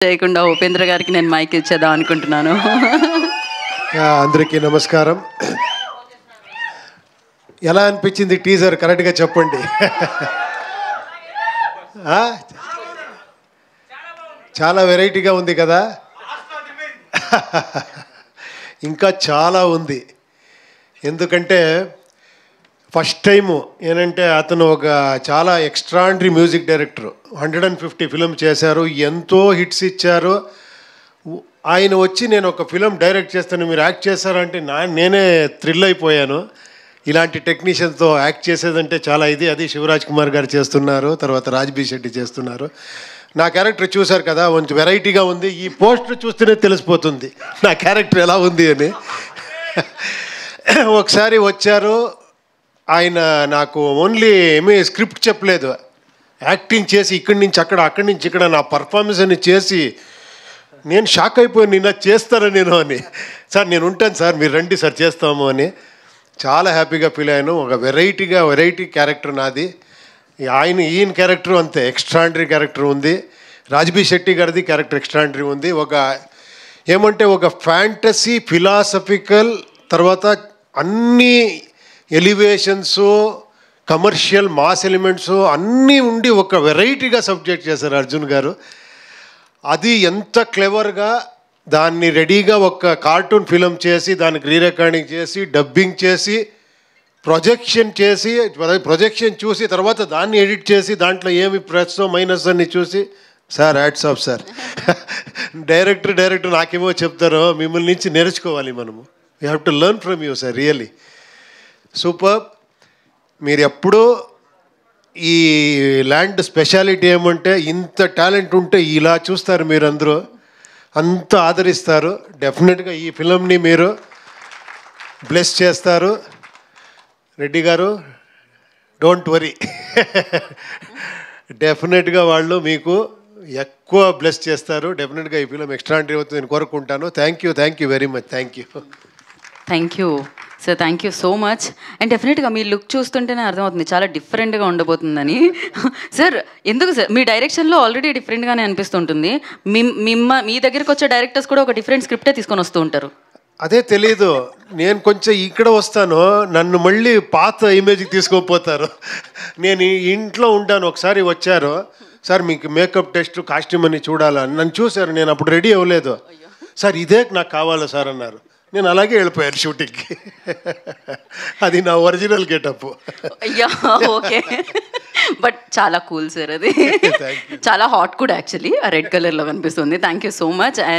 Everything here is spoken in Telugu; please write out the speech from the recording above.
చేయకుండా ఉపేంద్ర గారికి నేను మైక్ ఇచ్చేద్దాం అనుకుంటున్నాను. అందరికీ నమస్కారం. ఎలా అనిపించింది టీజర్ కరెక్ట్గా చెప్పండి. చాలా వెరైటీగా ఉంది కదా. ఇంకా చాలా ఉంది. ఎందుకంటే ఫస్ట్ టైము ఏంటంటే అతను ఒక చాలా ఎక్స్ట్రాండరీ మ్యూజిక్ డైరెక్టర్. 150 ఫిల్మ్ చేశారు, ఎంతో హిట్స్ ఇచ్చారు. ఆయన వచ్చి నేను ఒక ఫిలిం డైరెక్ట్ చేస్తాను, మీరు యాక్ట్ చేశారంటే నేనే థ్రిల్ అయిపోయాను. ఇలాంటి టెక్నీషియన్తో యాక్ట్ చేసేదంటే చాలా అది శివరాజ్ కుమార్ గారు చేస్తున్నారు, తర్వాత రాజ్బీ శెట్టి చేస్తున్నారు. నా క్యారెక్టర్ చూశారు కదా, కొంచెం వెరైటీగా ఉంది. ఈ పోస్టర్ చూస్తేనే తెలిసిపోతుంది నా క్యారెక్టర్ ఎలా ఉంది అని. ఒకసారి వచ్చారు ఆయన, నాకు ఓన్లీ స్క్రిప్ట్ చెప్పలేదు, యాక్టింగ్ చేసి ఇక్కడి నుంచి అక్కడ, అక్కడి నుంచి ఇక్కడ నా పర్ఫార్మెన్స్ అని చేసి నేను షాక్ అయిపోయాను. నిన్న చేస్తాను నేను అని. సార్ నేను ఉంటాను సార్, మీరు రండి సార్ చేస్తాము అని చాలా హ్యాపీగా ఫీల్ అయ్యాను. ఒక వెరైటీ క్యారెక్టర్ నాది. ఈయన క్యారెక్టర్ అంతే ఎక్స్ట్రాండరీ క్యారెక్టర్ ఉంది. రాజ్బీ శెట్టి గారిది క్యారెక్టర్ ఎక్స్ట్రాండరీ ఉంది. ఒక ఫ్యాంటసీ ఫిలాసఫికల్, తర్వాత అన్నీ ఎలివేషన్స్, కమర్షియల్ మాస్ ఎలిమెంట్స్ అన్నీ ఉండి ఒక వెరైటీగా సబ్జెక్ట్ చేశారు అర్జున్ గారు. అది ఎంత క్లెవర్గా దాన్ని రెడీగా ఒక కార్టూన్ ఫిలిం చేసి దానికి రీరికార్డింగ్ చేసి డబ్బింగ్ చేసి ప్రొజెక్షన్ చూసి తర్వాత దాన్ని ఎడిట్ చేసి దాంట్లో ఏమి ప్లస్ మైనస్ అన్ని చూసి, sir hats off sir. Director నాకేమో చెప్తారో మిమ్మల్ని నుంచి నేర్చుకోవాలి మనము. We have to learn from you sir, really super. మీరు ఎప్పుడూ ఈ ల్యాండ్ స్పెషాలిటీ ఏమంటే ఇంత టాలెంట్ ఉంటే ఇలా చూస్తారు, మీరు అందరూ అంత ఆదరిస్తారు. డెఫినెట్గా ఈ ఫిలింని మీరు బ్లెస్ చేస్తారు. రెడ్డి గారు డోంట్ వరీ, డెఫినెట్గా వాళ్ళు మీకు ఎక్కువ బ్లెస్ చేస్తారు. డెఫినెట్గా ఈ ఫిలిం ఎక్స్ట్రాండరీ అవుతుంది నేను కోరుకుంటాను. Thank you very much. Thank you sir, thank you so much. And డెఫినెట్గా మీ లుక్ చూస్తుంటేనే అర్థమవుతుంది చాలా డిఫరెంట్గా ఉండబోతుందని. సార్ ఎందుకు సార్ మీ డైరెక్షన్లో ఆల్రెడీ డిఫరెంట్గానే అనిపిస్తుంటుంది. మీ దగ్గరికి వచ్చే డైరెక్టర్స్ కూడా ఒక డిఫరెంట్ స్క్రిప్టే తీసుకొని వస్తూ ఉంటారు. అదే తెలీదు, నేను కొంచెం ఇక్కడ వస్తాను, నన్ను మళ్ళీ పాత ఇమేజ్కి తీసుకొని నేను ఇంట్లో ఉంటాను. ఒకసారి వచ్చారు, సార్ మీకు మేకప్ టెస్ట్ కాస్ట్యూమ్ అని చూడాలని నన్ను చూశారు. నేను అప్పుడు రెడీ అవ్వలేదు. సార్ ఇదే నాకు కావాలా సార్ అన్నారు. నేను అలాగే వెళ్ళిపోయాను షూటింగ్కి. అది నా ఒరిజినల్ గెటప్. అయ్యా ఓకే, బట్ చాలా కూల్ సార్, అది చాలా హాట్ కూడా యాక్చువల్లీ, ఆ రెడ్ కలర్లో కనిపిస్తుంది. Thank you so much. And